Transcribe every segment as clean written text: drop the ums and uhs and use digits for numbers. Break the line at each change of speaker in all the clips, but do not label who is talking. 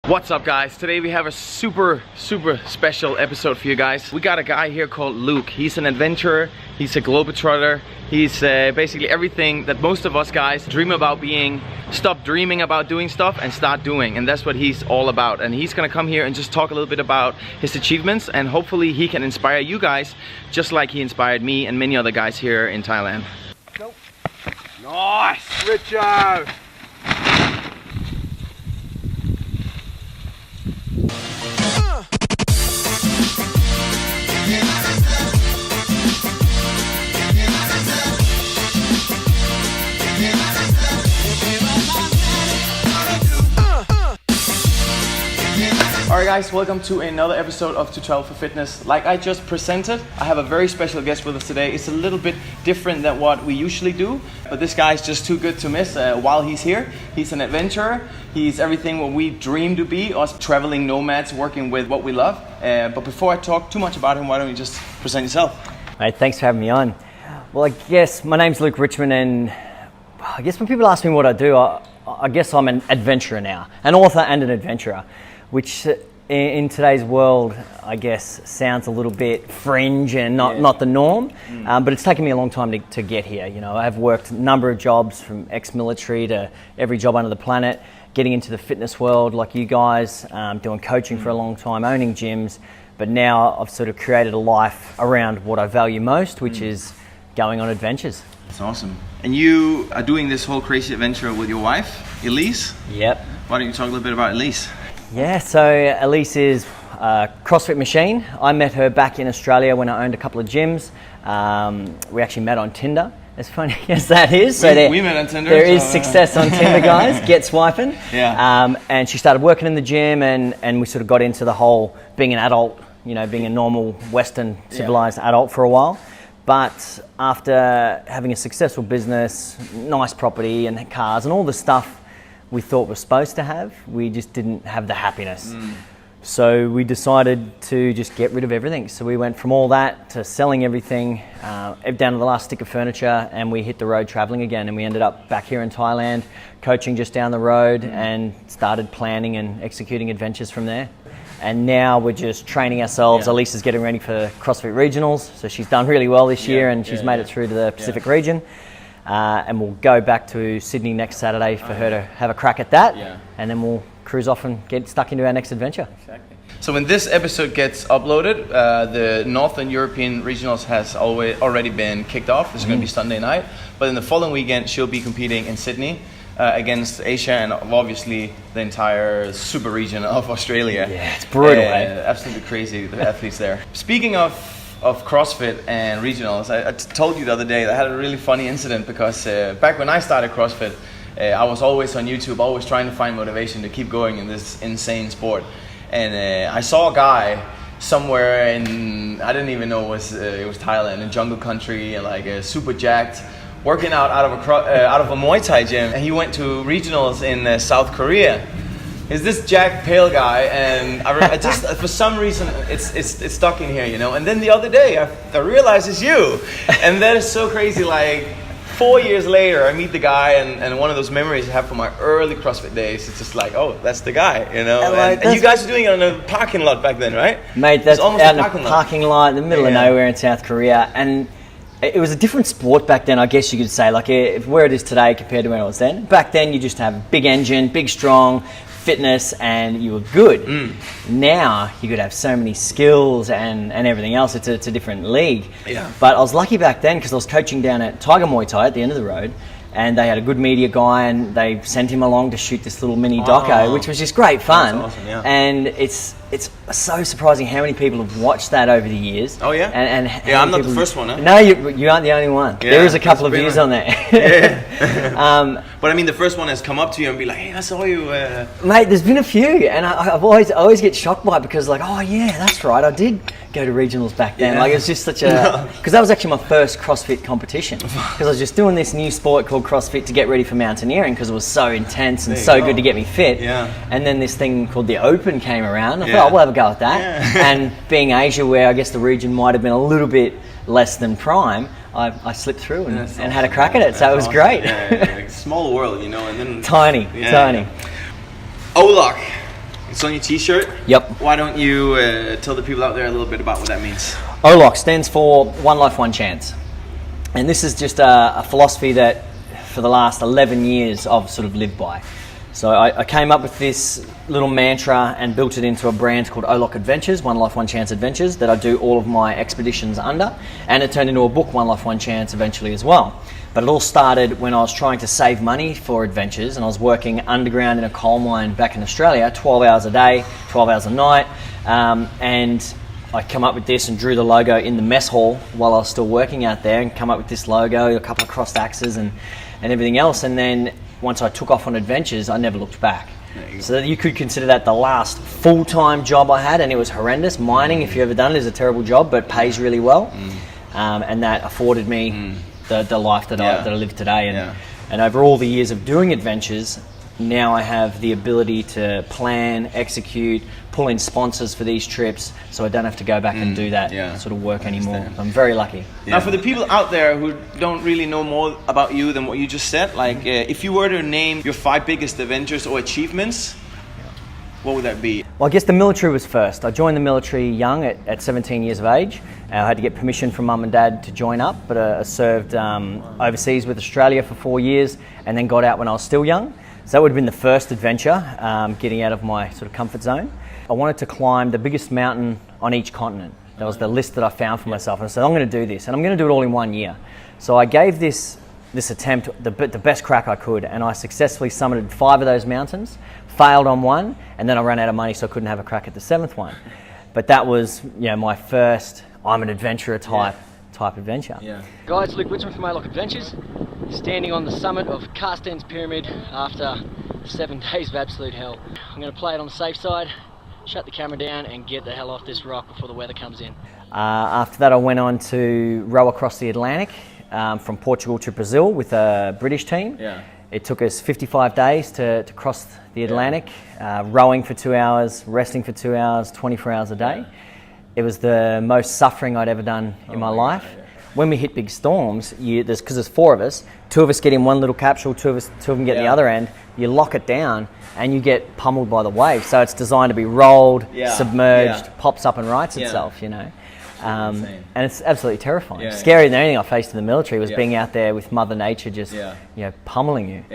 What's up, guys? Today we have a super special episode for you guys. We got a guy here called Luke. He's an adventurer, he's a globetrotter, he's basically everything that most of us guys dream about being. Stop dreaming about doing stuff and start doing, and that's what he's all about. And he's gonna come here and just talk a little bit about his achievements, and hopefully he can inspire you guys just like he inspired me and many other guys here in Thailand.
Nope. Nice, Richo!
Alright guys, welcome to another episode of Tutorial for Fitness. Like I just presented, I have a very special guest with us today. It's a little bit different than what we usually do, but this guy's just too good to miss while he's here. He's an adventurer, he's everything what we dream to be, us traveling nomads working with what we love. But before I talk too much about him, why don't you just present yourself?
Hey, thanks for having me on. Well, I guess my name's Elise Richmond, and I guess when people ask me what I do, I guess I'm an adventurer now, an author and an adventurer, which in today's world, I guess, sounds a little bit fringe and not the norm. But it's taken me a long time to get here. You know, I've worked a number of jobs, from ex-military to every job under the planet, getting into the fitness world like you guys, doing coaching for a long time, owning gyms. But now I've sort of created a life around what I value most, which is going on adventures.
That's awesome. And you are doing this whole crazy adventure with your wife, Elise?
Yep.
Why don't you talk a little bit about Elise?
Yeah, so Elise is a CrossFit machine. I met her back in Australia when I owned a couple of gyms. We actually met on Tinder, as funny as that is. So
we met on Tinder.
There is success on Tinder, guys. Get swiping.
Yeah.
And she started working in the gym, and we sort of got into the whole being an adult, you know, being a normal Western civilized adult for a while. But after having a successful business, nice property and cars and all the stuff we thought we're supposed to have, we just didn't have the happiness. So we decided to just get rid of everything. So we went from all that to selling everything, down to the last stick of furniture, and we hit the road traveling again. And we ended up back here in Thailand, coaching just down the road, and started planning and executing adventures from there. And now we're just training ourselves. Elise is getting ready for CrossFit Regionals, so she's done really well this year, and she's made it through to the Pacific region. And we'll go back to Sydney next Saturday for her to have a crack at that, and then we'll cruise off and get stuck into our next adventure.
Exactly. So when this episode gets uploaded, the Northern European Regionals has already been kicked off. It's going to be Sunday night, but in the following weekend she'll be competing in Sydney against Asia and obviously the entire super region of Australia.
Yeah, it's brutal, eh?
Absolutely crazy, the athletes there. Speaking of CrossFit and regionals, I told you the other day that I had a really funny incident because back when I started CrossFit, I was always on YouTube, always trying to find motivation to keep going in this insane sport. And I saw a guy somewhere in, I didn't even know it was Thailand, in jungle country, like super jacked, working out out of a Muay Thai gym. And he went to regionals in South Korea. Is this jacked pale guy, and I just for some reason it's stuck in here, you know. And then the other day I realized it's you, and that is so crazy. Like 4 years later, I meet the guy, and one of those memories I have from my early CrossFit days. It's just like, oh, that's the guy, you know. And you guys were doing it on a parking lot back then, right?
Mate, that's almost out in a parking lot in the middle of nowhere in South Korea, and it was a different sport back then, I guess you could say. Like where it is today compared to where it was then. Back then, you just have a big engine, big strong fitness, and you were good. Now you could have so many skills and everything else. It's a different league. But I was lucky back then because I was coaching down at Tiger Muay Thai at the end of the road, and they had a good media guy, and they sent him along to shoot this little mini doco, which was just great fun.
That's awesome,
and it's so surprising how many people have watched that over the years.
Oh yeah?
And
I'm not the first one, huh?
No, you aren't the only one. There is a couple of views on there.
But I mean, the first one has come up to you and be like, hey, I saw you.
Mate, there's been a few, and I always get shocked by it because, like, oh yeah, that's right, I did go to regionals back then. Like, it's just such a, because that was actually my first CrossFit competition, because I was just doing this new sport called CrossFit to get ready for mountaineering because it was so intense and so good to get me fit. And then this thing called the Open came around. I thought, oh, we'll have a go at that. And being Asia, where I guess the region might have been a little bit less than prime, I slipped through and had a crack at it. So it was great.
Like small world, you know, and then
tiny.
OLOCK. It's on your t-shirt.
Yep.
Why don't you tell the people out there a little bit about what that means?
OLOCK stands for One Life, One Chance. And this is just a philosophy that for the last 11 years I've sort of lived by. So I came up with this little mantra and built it into a brand called OLOCAdventures, One Life, One Chance Adventures, that I do all of my expeditions under. And it turned into a book, One Life, One Chance, eventually as well. But it all started when I was trying to save money for adventures, and I was working underground in a coal mine back in Australia, 12 hours a day, 12 hours a night. And I come up with this and drew the logo in the mess hall while I was still working out there, and come up with this logo, a couple of crossed axes and everything else. And then once I took off on adventures, I never looked back. So you could consider that the last full-time job I had, and it was horrendous. Mining, if you've ever done it, is a terrible job, but pays really well. And that afforded me the life that I live today. And over all the years of doing adventures, now I have the ability to plan, execute, pull in sponsors for these trips, so I don't have to go back and do that sort of work anymore. I'm very lucky.
Now, for the people out there who don't really know more about you than what you just said, like if you were to name your 5 biggest adventures or achievements, what would that be?
Well, I guess the military was first. I joined the military young at 17 years of age. I had to get permission from mum and dad to join up, but I served overseas with Australia for 4 years and then got out when I was still young. So that would have been the first adventure, getting out of my sort of comfort zone. I wanted to climb the biggest mountain on each continent. That was the list that I found for myself. And I said, I'm going to do this, and I'm going to do it all in 1 year. So I gave this attempt the best crack I could, and I successfully summited 5 of those mountains, failed on 1, and then I ran out of money, so I couldn't have a crack at the 7th one. But that was, my first I'm an adventurer type adventure. Guys, Luke Richmond from OLOCAdventures, standing on the summit of Carsten's Pyramid after 7 days of absolute hell. I'm going to play it on the safe side, shut the camera down and get the hell off this rock before the weather comes in. After that I went on to row across the Atlantic from Portugal to Brazil with a British team. It took us 55 days to cross the Atlantic, rowing for 2 hours, resting for 2 hours, 24 hours a day. It was the most suffering I'd ever done in my life. When we hit big storms, because there's 4 of us, 2 of us get in one little capsule, 2 of them get in the other end, you lock it down and you get pummeled by the waves. So it's designed to be rolled, submerged, pops up and rights itself, And it's absolutely terrifying. Scarier than anything I faced in the military was being out there with Mother Nature just pummeling you.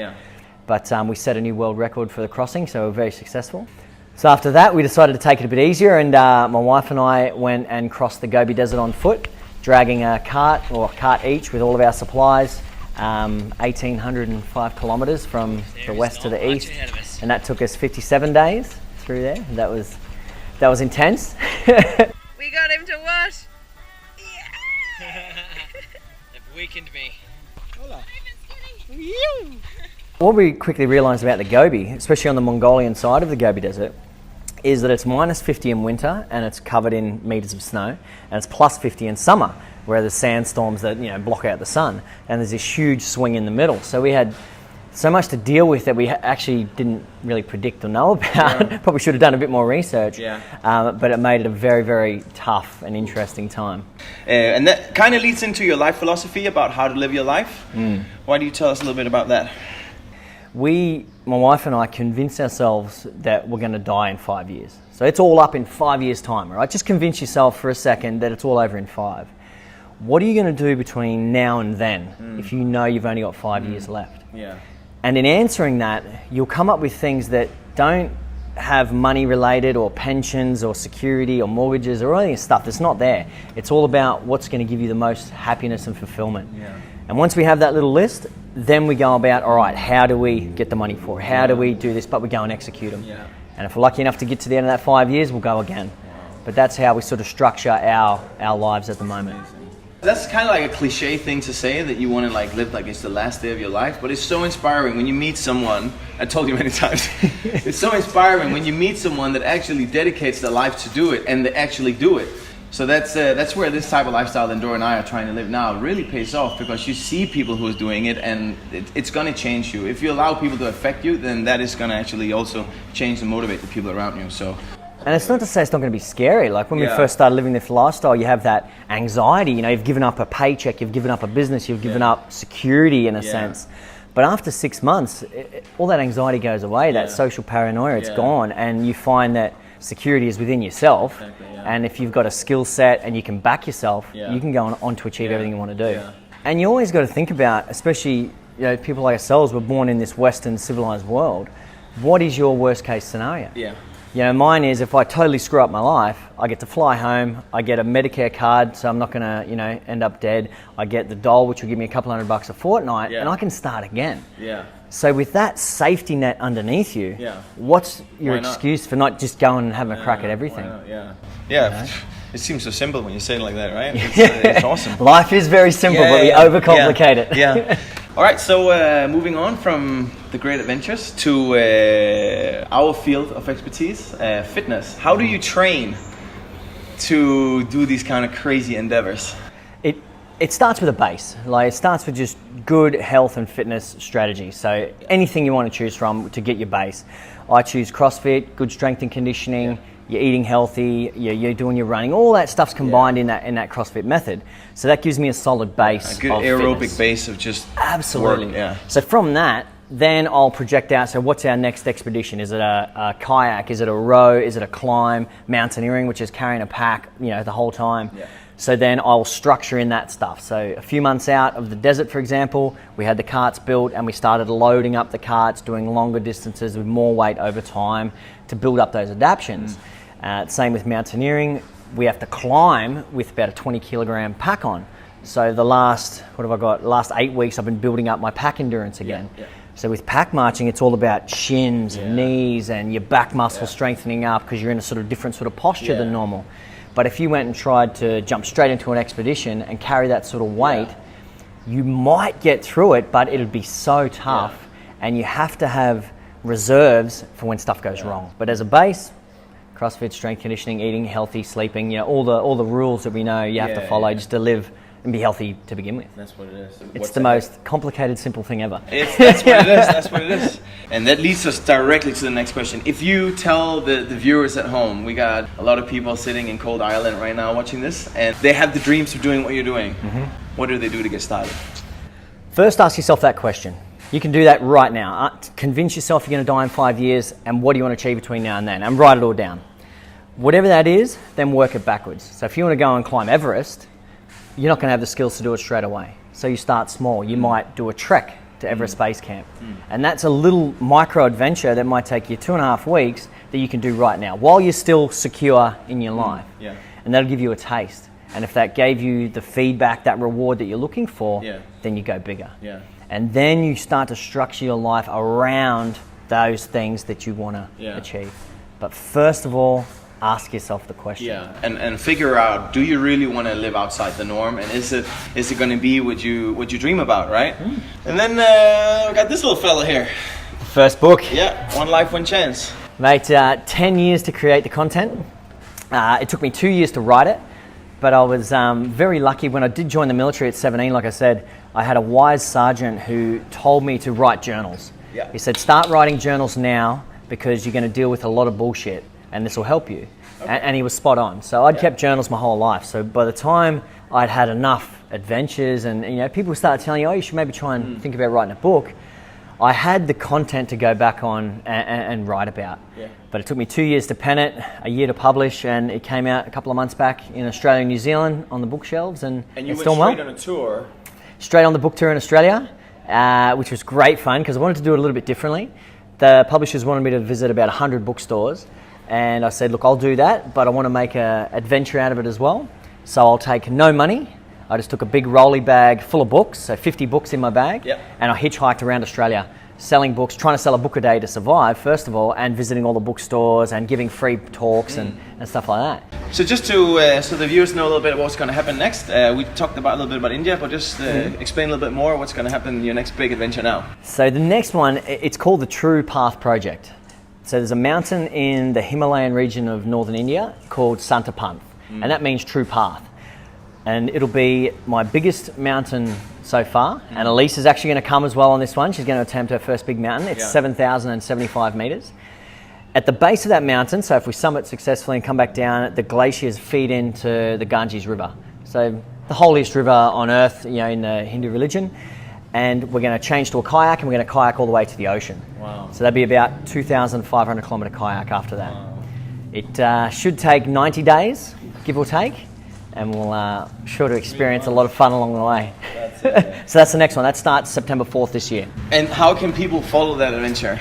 But we set a new world record for the crossing, so we were very successful. So after that, we decided to take it a bit easier, and my wife and I went and crossed the Gobi Desert on foot, dragging a cart each with all of our supplies, 1,805 kilometres from the west to the east, and that took us 57 days through there. That was intense.
We got him to what? Yeah!
They've weakened me. What we quickly realised about the Gobi, especially on the Mongolian side of the Gobi Desert, is that it's minus 50 in winter and it's covered in metres of snow, and it's plus 50 in summer, where there's sandstorms that block out the sun, and there's this huge swing in the middle. So we had so much to deal with that we actually didn't really predict or know about. Probably should have done a bit more research, but it made it a very, very tough and interesting time.
And that kind of leads into your life philosophy about how to live your life. Why do you tell us a little bit about that?
My wife and I convinced ourselves that we're going to die in 5 years. So it's all up in 5 years' time, all right? Just convince yourself for a second that it's all over in 5. What are you going to do between now and then if you know you've only got 5 years left? And in answering that, you'll come up with things that don't have money related or pensions or security or mortgages or all this stuff that's not there. It's all about what's going to give you the most happiness and fulfillment. And once we have that little list, then we go about, all right, how do we get the money for it? How do we do this? But we go and execute them. And if we're lucky enough to get to the end of that 5 years, we'll go again. But that's how we sort of structure our lives at the moment.
That's kind of like a cliche thing to say, that you want to live like it's the last day of your life, but it's so inspiring when you meet someone. I told you many times. It's so inspiring when you meet someone that actually dedicates their life to do it, and they actually do it. So that's where this type of lifestyle that Dora and I are trying to live now really pays off, because you see people who are doing it, and it's going to change you. If you allow people to affect you, then that is going to actually also change and motivate the people around you. So.
And it's not to say it's not going to be scary. Like when we first started living this lifestyle, you have that anxiety. You've given up a paycheck, you've given up a business, you've given up security in a sense. But after 6 months, all that anxiety goes away, that social paranoia, it's gone, and you find that security is within yourself.
Exactly,
and if you've got a skill set and you can back yourself, you can go on to achieve everything you want to do. And you always got to think about, especially people like ourselves, were born in this Western civilized world. What is your worst case scenario? Mine is, if I totally screw up my life, I get to fly home, I get a Medicare card, so I'm not going to, end up dead. I get the dole, which will give me a couple $100 a fortnight, and I can start again. So with that safety net underneath you, what's your excuse for not just going and having a crack at everything?
It seems so simple when you say it like that, right? It's awesome.
Life is very simple, but we overcomplicate it.
All right, so moving on from the great adventures to our field of expertise, fitness. How do you train to do these kind of crazy endeavors?
It starts with a base. It starts with just good health and fitness strategy. So anything you want to choose from to get your base. I choose CrossFit, good strength and conditioning. You're eating healthy, you're doing your running, all that stuff's combined in that CrossFit method. So that gives me a solid base.
A good aerobic base of just
absolutely.
Work,
So from that, then I'll project out, so what's our next expedition? Is it a kayak? Is it a row? Is it a climb? Mountaineering, which is carrying a pack, the whole time. So then I'll structure in that stuff. So a few months out of the desert, for example, we had the carts built and we started loading up the carts, doing longer distances with more weight over time to build up those adaptions. Same with mountaineering. We have to climb with about a 20 kilogram pack on. So the last 8 weeks I've been building up my pack endurance again. So with pack marching, it's all about shins and knees and your back muscle strengthening up because you're in a sort of different sort of posture than normal. But if you went and tried to jump straight into an expedition and carry that sort of weight, you might get through it, but it'd be so tough. And you have to have reserves for when stuff goes wrong. But as a base, CrossFit, strength conditioning, eating healthy, sleeping, all the rules that we know you have to follow just to live and be healthy to begin with.
That's what it is.
It's the most complicated, simple thing ever.
That's what it is. That's what it is. And that leads us directly to the next question. If you tell the viewers at home, we got a lot of people sitting in cold Ireland right now watching this, and they have the dreams of doing what you're doing. What do they do to get started?
First, ask yourself that question. You can do that right now. Convince yourself you're going to die in 5 years, and what do you want to achieve between now and then? And write it all down. Whatever that is, then work it backwards. So if you want to go and climb Everest, you're not going to have the skills to do it straight away. So you start small. You might do a trek to Everest Base Camp. And that's a little micro adventure that might take you 2.5 weeks that you can do right now while you're still secure in your life. And that'll give you a taste. And if that gave you the feedback, that reward that you're looking for, then you go bigger. And then you start to structure your life around those things that you want to achieve. But first of all, ask yourself the question.
And figure out, do you really want to live outside the norm? And is it going to be what you dream about, right? And then we got this little fella here.
First book.
One Life, One Chance.
Mate, 10 years to create the content. It took me 2 years to write it, but I was very lucky. When I did join the military at 17, like I said, I had a wise sergeant who told me to write journals. He said, start writing journals now because you're going to deal with a lot of bullshit and this will help you. And he was spot on. So I'd kept journals my whole life. So by the time I'd had enough adventures and people started telling you, oh, you should maybe try and think about writing a book, I had the content to go back on and write about. But it took me 2 years to pen it, a year to publish, and it came out a couple of months back in Australia and New Zealand on the bookshelves. And
you
it's
went
doing
straight on a tour?
Straight on the book tour in Australia, which was great fun because I wanted to do it a little bit differently. The publishers wanted me to visit about 100 bookstores. And I said, look, I'll do that, but I want to make an adventure out of it as well. So I'll take no money. I just took a big rolly bag full of books, so 50 books in my bag, and I hitchhiked around Australia selling books, trying to sell a book a day to survive, first of all, and visiting all the bookstores and giving free talks and stuff like that.
So just to so the viewers know a little bit about what's going to happen next, we talked about a little bit about India, but just explain a little bit more what's going to happen in your next big adventure now.
So the next one, it's called the True Path Project. So there's a mountain in the Himalayan region of northern India called Santapanth, and that means true path. And it'll be my biggest mountain so far, and Elise is actually going to come as well on this one. She's going to attempt her first big mountain. It's 7,075 meters. At the base of that mountain, so if we summit successfully and come back down, the glaciers feed into the Ganges River. So the holiest river on earth, in the Hindu religion. and we're going to change to a kayak, and we're going to kayak all the way to the ocean.
Wow.
So that'd be about 2,500 kilometre kayak after that.
Wow.
It should take 90 days, give or take, and we'll sure to experience a lot of fun along the way.
That's it, yeah.
So that's the next one. That starts September 4th this year.
And how can people follow that adventure?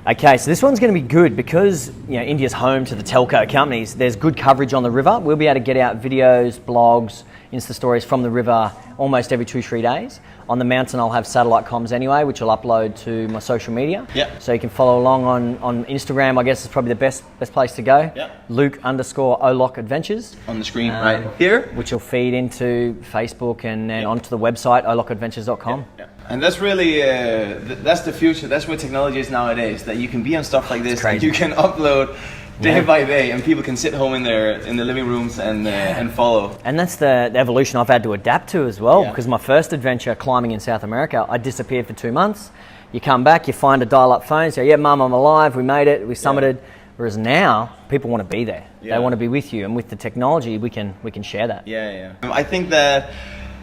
Okay, so this one's going to be good because India's home to the telco companies. There's good coverage on the river. We'll be able to get out videos, blogs, Insta stories from the river almost every 2-3 days. On the mountain, I'll have satellite comms anyway, which I'll upload to my social media.
Yep.
So you can follow along on Instagram. I guess is probably the best place to go.
Yep.
Luke_OLOCadventures.
On the screen right here.
Which will feed into Facebook and then onto the website, OLOCadventures.com.
Yeah. And that's really, that's the future. That's where technology is nowadays, that you can be on stuff like this, and you can upload day by day, and people can sit home in their living rooms and follow.
And that's the evolution I've had to adapt to as well,
Yeah.
because my first adventure climbing in South America, I disappeared for 2 months. You come back, you find a dial-up phone, say, yeah, Mum, I'm alive, we made it, we summited. Whereas now, people want to be there.
Yeah.
They want to be with you, and with the technology, we can share that.
Yeah. I think that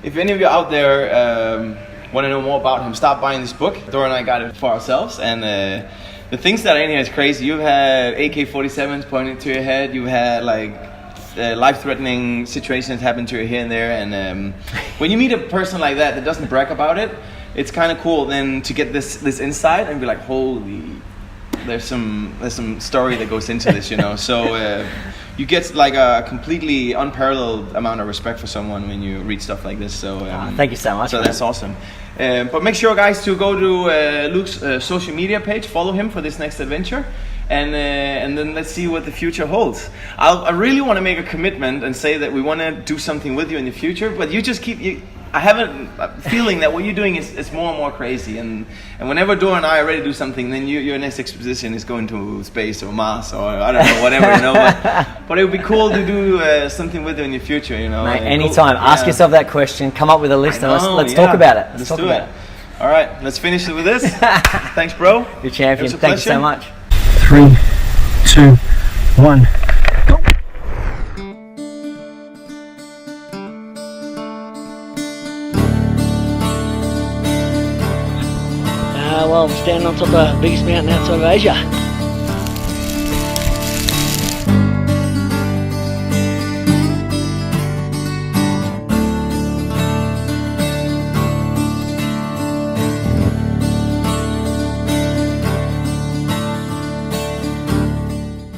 if any of you out there want to know more about him, start buying this book. Dora and I got it for ourselves, and the things that are in here is crazy. You've had AK-47s pointed to your head. You've had like life-threatening situations happen to you here and there. And when you meet a person like that doesn't brag about it, it's kind of cool then to get this insight and be like, holy, there's some story that goes into this, So you get like a completely unparalleled amount of respect for someone when you read stuff like this. So
thank you so much.
So that's awesome. But make sure, guys, to go to Luke's social media page, follow him for this next adventure, and then let's see what the future holds. I really want to make a commitment and say that we want to do something with you in the future, but you just I have a feeling that what you're doing is more and more crazy, and whenever Dora and I are ready to do something, then your next expedition is going to space or Mars or I don't know, whatever, But it would be cool to do something with you in the future,
Mate, anytime. Ask yourself that question, come up with a list, and let's talk about it.
Let's do it. All right, let's finish it with this. Thanks, bro.
You're champion. Thank you so much.
3, 2, 1.
Well, I'm standing on top of the biggest mountain outside of Asia.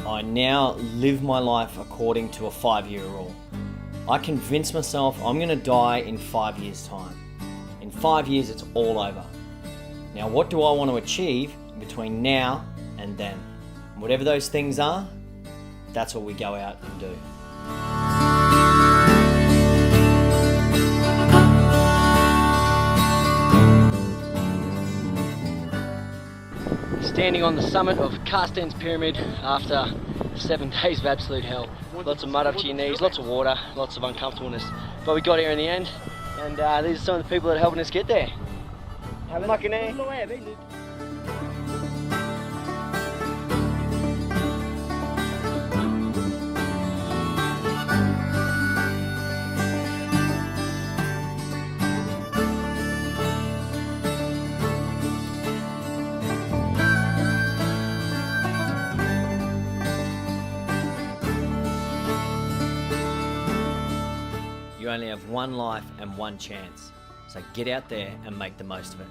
I now live my life according to a 5-year rule. I convince myself I'm going to die in 5 years' time. In 5 years, it's all over. Now, what do I want to achieve between now and then? Whatever those things are, that's what we go out and do. Standing on the summit of Carsten's Pyramid after 7 days of absolute hell. Lots of mud up to your knees, lots of water, lots of uncomfortableness. But we got here in the end, and these are some of the people that are helping us get there. Have a mucking eh? You only have one life and one chance. So get out there and make the most of it.